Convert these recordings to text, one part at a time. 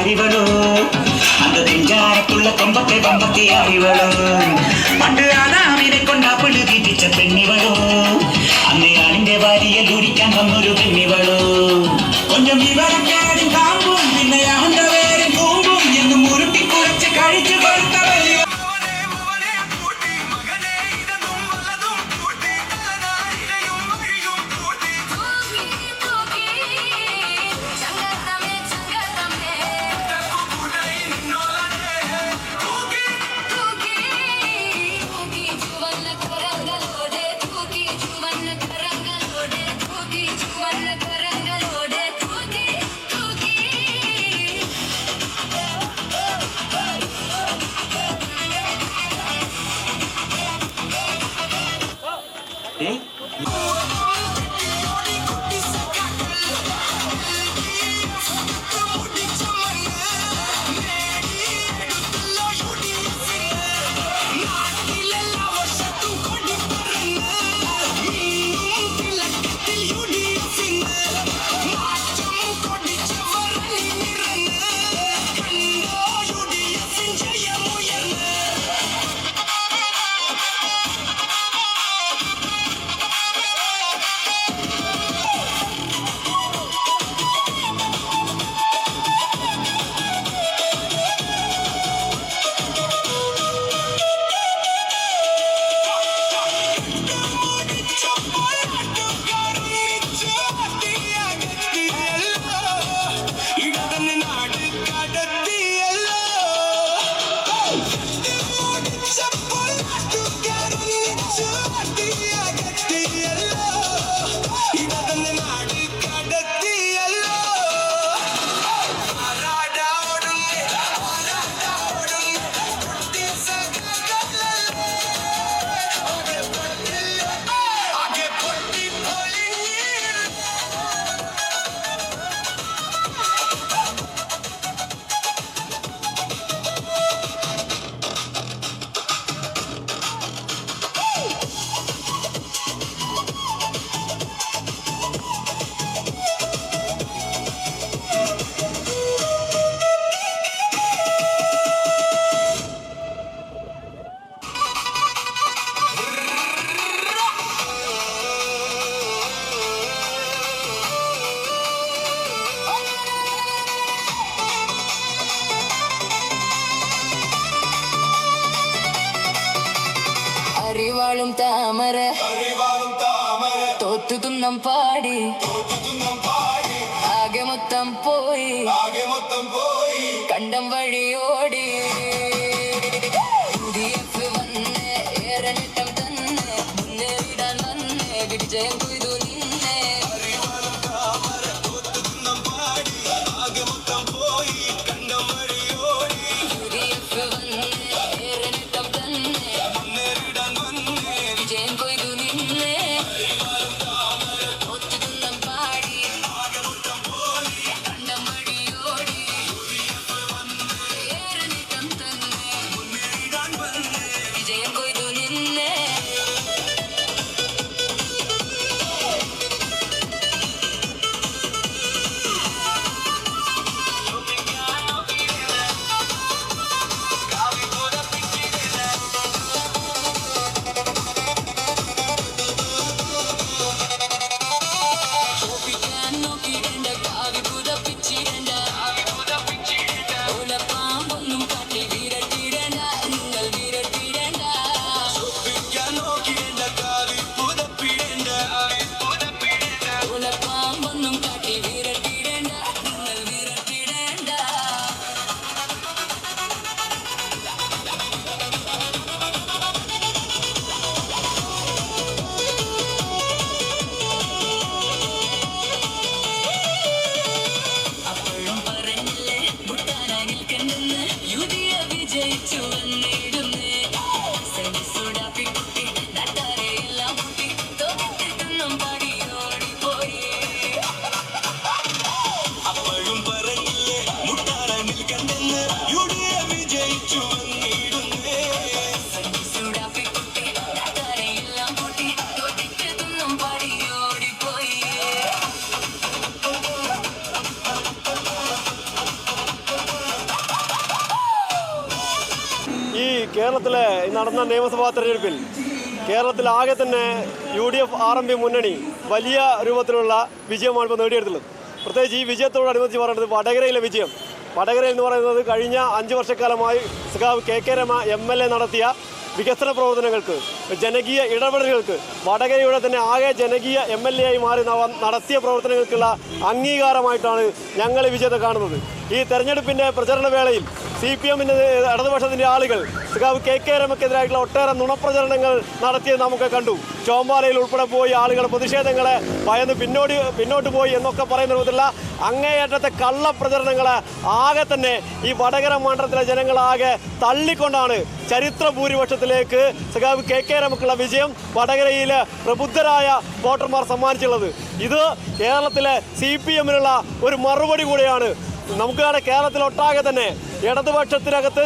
അറിവളോ அந்த தெஞ்சாரத்துள்ள கொம்பத்தை பம்பத்தி அறிவளோ പണ്ട് ആദാമിനെ കൊണ്ടാ പുഴുതിപ്പിച്ച പെണ്ണിവളോ അന്ന് ആണിന്റെ ഭാര്യയിൽ ഉരിക്കാൻ വന്നൊരു പെണ്ണിവളോ കൊഞ്ചം വിവരക്കാരും കാമ്പും പിന്നെ അവന്റെ പേരും കൂമ്പും എന്നും ഉരുട്ടി കുറച്ച് കഴിച്ചു കൊടുത്തവ അറിവാളും താമര തോത്തുതുന്നം പാടി ആകെ മൊത്തം പോയി കണ്ടം വഴിയോടി വന്ന് ഏറനിട്ടം തന്നെ മുന്നേറിടാൻ വന്ന് വിജയം കൊയ്തു നിന്നെ കേരളത്തിലെ നടന്ന നിയമസഭാ തെരഞ്ഞെടുപ്പിൽ കേരളത്തിലാകെ തന്നെ UDF RMP മുന്നണി വലിയ രൂപത്തിലുള്ള വിജയമാണ് ഇപ്പോൾ നേടിയെടുത്തുള്ളത്. പ്രത്യേകിച്ച് ഈ വിജയത്തോടനുബന്ധിച്ച് പറയുന്നത് വടകരയിലെ വിജയം. വടകര എന്ന് പറയുന്നത് കഴിഞ്ഞ 5 വർഷക്കാലമായി സഖാവ് KK രമ MLA നടത്തിയ വികസന പ്രവർത്തനങ്ങൾക്ക്, ജനകീയ ഇടപെടലുകൾക്ക്, വടകരയുടെ തന്നെ ആകെ ജനകീയ MLA ആയി മാറി നടത്തിയ പ്രവർത്തനങ്ങൾക്കുള്ള അംഗീകാരമായിട്ടാണ് ഞങ്ങൾ ഈ വിജയത്തെ കാണുന്നത്. ഈ തെരഞ്ഞെടുപ്പിൻ്റെ പ്രചരണ വേളയിൽ CPM-ൻ്റെ ഇടതുപക്ഷത്തിൻ്റെ ആളുകൾ സഖാവ് KK രമയ്ക്കെതിരായിട്ടുള്ള ഒട്ടേറെ നുണപ്രചരണങ്ങൾ നടത്തിയത് നമുക്ക് കണ്ടു. ചോമ്പാലയിൽ ഉൾപ്പെടെ പോയി ആളുകൾ പ്രതിഷേധങ്ങളെ ഭയന്ന് പിന്നോട്ട് പോയി എന്നൊക്കെ പറയുന്ന രൂപത്തിലുള്ള അങ്ങേയറ്റത്തെ കള്ളപ്രചരണങ്ങളെ ആകെ തന്നെ ഈ വടകര മണ്ഡലത്തിലെ ജനങ്ങളാകെ തള്ളിക്കൊണ്ടാണ് ചരിത്ര ഭൂരിപക്ഷത്തിലേക്ക് സഖാവ് KK രമയ്ക്കുള്ള വിജയം വടകരയിലെ പ്രബുദ്ധരായ വോട്ടർമാർ സമ്മാനിച്ചുള്ളത്. ഇത് കേരളത്തിലെ CPM-നുള്ള ഒരു മറുപടി കൂടിയാണ്. നമുക്കാണ് കേരളത്തിലൊട്ടാകെ തന്നെ ഇടതുപക്ഷത്തിനകത്ത്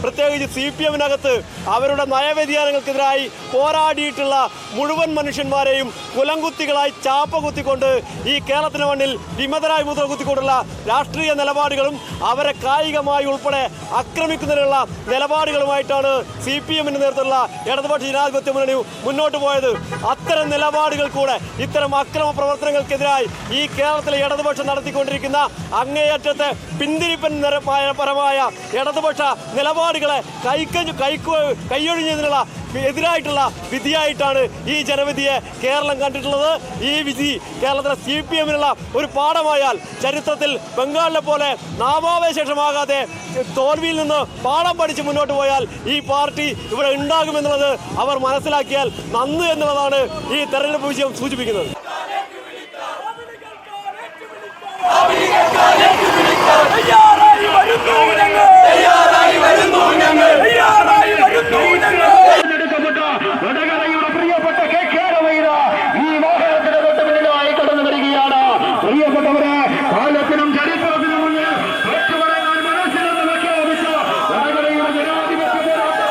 പ്രത്യേകിച്ച് CPM-നകത്ത് അവരുടെ നയവ്യതിയാനങ്ങൾക്കെതിരായി പോരാടിയിട്ടുള്ള മുഴുവൻ മനുഷ്യന്മാരെയും കുലംകുത്തികളായി ചാപ്പ കുത്തിക്കൊണ്ട് ഈ കേരളത്തിന് മണ്ണിൽ വിമതരായി മുദ്ര കുത്തിക്കൊണ്ടുള്ള രാഷ്ട്രീയ നിലപാടുകളും അവരെ കായികമായി ഉൾപ്പെടെ ആക്രമിക്കുന്നതിനുള്ള നിലപാടുകളുമായിട്ടാണ് CPM-ന്റെ നേതൃത്വത്തിലുള്ള ഇടതുപക്ഷ ജനാധിപത്യ മുന്നണി മുന്നോട്ട് പോയത്. അത്തരം നിലപാടുകൾ കൂടെ ഇത്തരം അക്രമ പ്രവർത്തനങ്ങൾക്കെതിരായി ഈ കേരളത്തിലെ ഇടതുപക്ഷം നടത്തിക്കൊണ്ടിരിക്കുന്ന അങ്ങേയറ്റത്തെ പിന്തിരിപ്പൻ പരമായ ഇടതുപക്ഷ നിലപാടുകളെ കൈയൊഴിഞ്ഞതിനുള്ള എതിരായിട്ടുള്ള വിധിയായിട്ടാണ് ഈ ജനവിധിയെ കേരളം കണ്ടിട്ടുള്ളത്. ഈ വിധി കേരളത്തിലെ CPM-നുള്ള ഒരു പാഠമായാൽ ചരിത്രത്തിൽ ബംഗാളിലെ പോലെ നാമാവശേഷമാകാതെ തോൽവിയിൽ നിന്ന് പാഠം പഠിച്ച് മുന്നോട്ട് പോയാൽ ഈ പാർട്ടി ഇവിടെ ഉണ്ടാകുമെന്നുള്ളത് അവർ മനസ്സിലാക്കിയാൽ നന്ന് എന്നുള്ളതാണ് ഈ തെരഞ്ഞെടുപ്പ് വിജയം സൂചിപ്പിക്കുന്നത്. വടകരയുടെ പ്രിയപ്പെട്ട KK രമയുടെ ഈ വാഹനത്തിന്റെ തൊട്ട് മുന്നിലായി കടന്നു വരികയാണ്. പ്രിയപ്പെട്ടവരെ, കാലത്തിനും ചരിത്രത്തിനും മുന്നിൽ ഒറ്റുപറയാൻ മനസ്സിലെന്ന് പ്രഖ്യാപിച്ചു വടകരയുടെ ജനാധിപത്യ പോരാട്ടം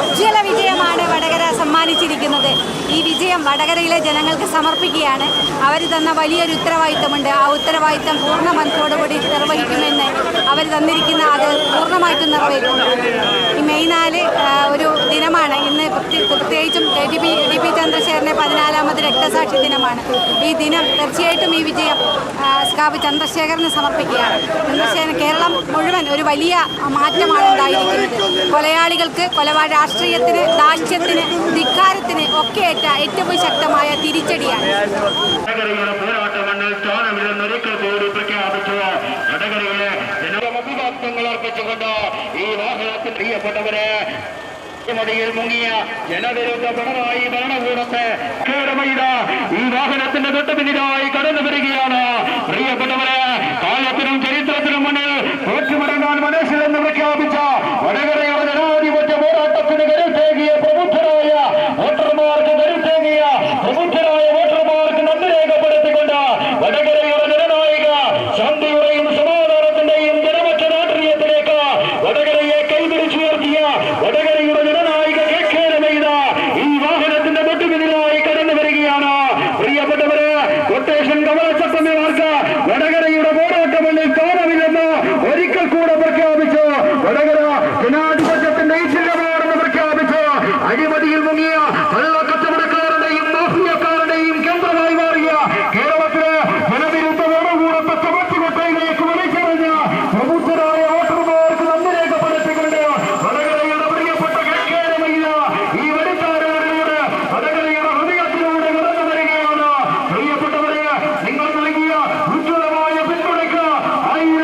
ഉജ്ജ്വല വിജയമാണ് വടകര സമ്മാനിച്ചിരിക്കുന്നത്. ഈ വിജയം വടകരയിലെ ജനങ്ങൾക്ക് സമർപ്പിക്കുകയാണ്. അവർ തന്ന വലിയൊരു ഉത്തരവാദിത്തമുണ്ട്. ആ ഉത്തരവാദിത്തം പൂർണ്ണ മനസ്സോടുകൂടി നിർവഹിക്കുമെന്ന് അവർ തന്നിരിക്കുന്ന അത് പൂർണ്ണമായിട്ടും നിറവേറ്റും. ഈ മെയ് 4 ഒരു ദിനമാണ്. ഇന്ന് പ്രത്യേകിച്ചും DP ചന്ദ്രശേഖരൻ്റെ 14ാമത് രക്തസാക്ഷി ദിനമാണ്. ഈ ദിനം തീർച്ചയായിട്ടും ഈ വിജയം സഖാവ് ചന്ദ്രശേഖരന് സമർപ്പിക്കുകയാണ്. ചന്ദ്രശേഖരൻ കേരളം മുഴുവൻ ഒരു വലിയ മാറ്റമാണ് ഉണ്ടായിരിക്കുന്നത്. കൊലയാളികൾക്ക് രാഷ്ട്രീയത്തിന്, ദാക്ഷ്യത്തിന്, ധിക്കാരത്തിന് ഒക്കെ ഏറ്റ ഏറ്റവും ശക്തമായ തിരിച്ചടിയാണ്. വടകരയുടെ പോരാട്ട മണ്ണിൽ സ്ഥാനമില്ലെന്നൊരിക്കൽ കൂടി പ്രഖ്യാപിച്ചു. വടകരയിലെ ജനമഭിവാക്തങ്ങൾ അർപ്പിച്ചുകൊണ്ട് ഈ വാഹനത്തിൽ പ്രിയപ്പെട്ടവരെ മടിയിൽ മുങ്ങിയ ജനവിരുദ്ധ പിണറായി ഭരണകൂടത്തെ ഈ വാഹനത്തിന്റെ തൊട്ടുപിന്നിലായി കടന്നു വരികയാണ്. പ്രിയപ്പെട്ടവരെ, കാലത്തിനും ചരിത്രത്തിനും മുന്നിൽ തോറ്റുമടങ്ങാൻ മനസ്സിലെന്ന് പ്രഖ്യാപിച്ച അമ്പലച്ചട്ടന്മാർക്ക് വടകരയുടെ പോരാട്ടമണ്ണിൽ സ്ഥാനമില്ലെന്ന് ഒരിക്കൽ കൂടെ പ്രഖ്യാപിച്ചു. വടകര ജനാധിപത്യത്തിന്റെ ചിഹ്നമാണെന്ന് പ്രഖ്യാപിച്ചു. അഴിമതിയിൽ മുങ്ങിയ കള്ളക്കച്ചവടക്കാരുടെയും മാഫിയക്കാരുടെയും കേന്ദ്രമായി മാറിയ കേരളത്തിലെ ജനവിരുദ്ധതയോടുകൂടെ പച്ചമച്ചുകൊട്ടയിലേക്ക് വലിച്ചെറിഞ്ഞ പ്രബുദ്ധരായ വോട്ടർമാർക്ക് നന്ദി രേഖപ്പെടുത്തിക്കൊണ്ട് വടകരയുടെ പ്രിയപ്പെട്ട കേരളമയില ഈ വെടിത്താരങ്ങളിലൂടെ വടകരയുടെ ഹൃദയത്തിലൂടെ കടന്നു വരികയാണ്. പ്രിയപ്പെട്ടവരെ, നിങ്ങൾ നൽകിയ ഉജ്ജ്വലമായ പിന്തുണയ്ക്ക് 1000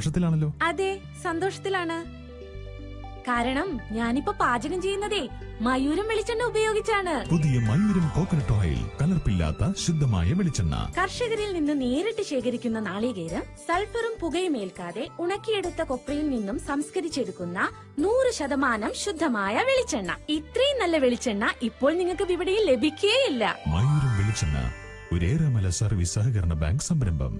സന്തോഷത്തിലാണല്ലോ. അതെ, സന്തോഷത്തിലാണ്. കാരണം ഞാനിപ്പോ പാചകം ചെയ്യുന്നതേ മയൂരം വെളിച്ചെണ്ണ ഉപയോഗിച്ചാണ്. പുതിയ മയൂരം കോക്കനട്ട് ഓയിൽ, കലർപ്പില്ലാത്ത ശുദ്ധമായ വെളിച്ചെണ്ണ. കർഷകരിൽ നിന്ന് നേരിട്ട് ശേഖരിക്കുന്ന നാളികേരം സൾഫറും പുകയും ഏൽക്കാതെ ഉണക്കിയെടുത്ത കൊപ്രയിൽ നിന്നും സംസ്കരിച്ചെടുക്കുന്ന 100% ശുദ്ധമായ വെളിച്ചെണ്ണ. ഇത്രയും നല്ല വെളിച്ചെണ്ണ ഇപ്പോൾ നിങ്ങൾക്ക് വിപണിയിൽ ലഭിക്കുകയില്ല. മയൂരം വെളിച്ചെണ്ണ, ഒരു ഏറെമല സർവീസ് സഹകരണ ബാങ്ക് സംരംഭം.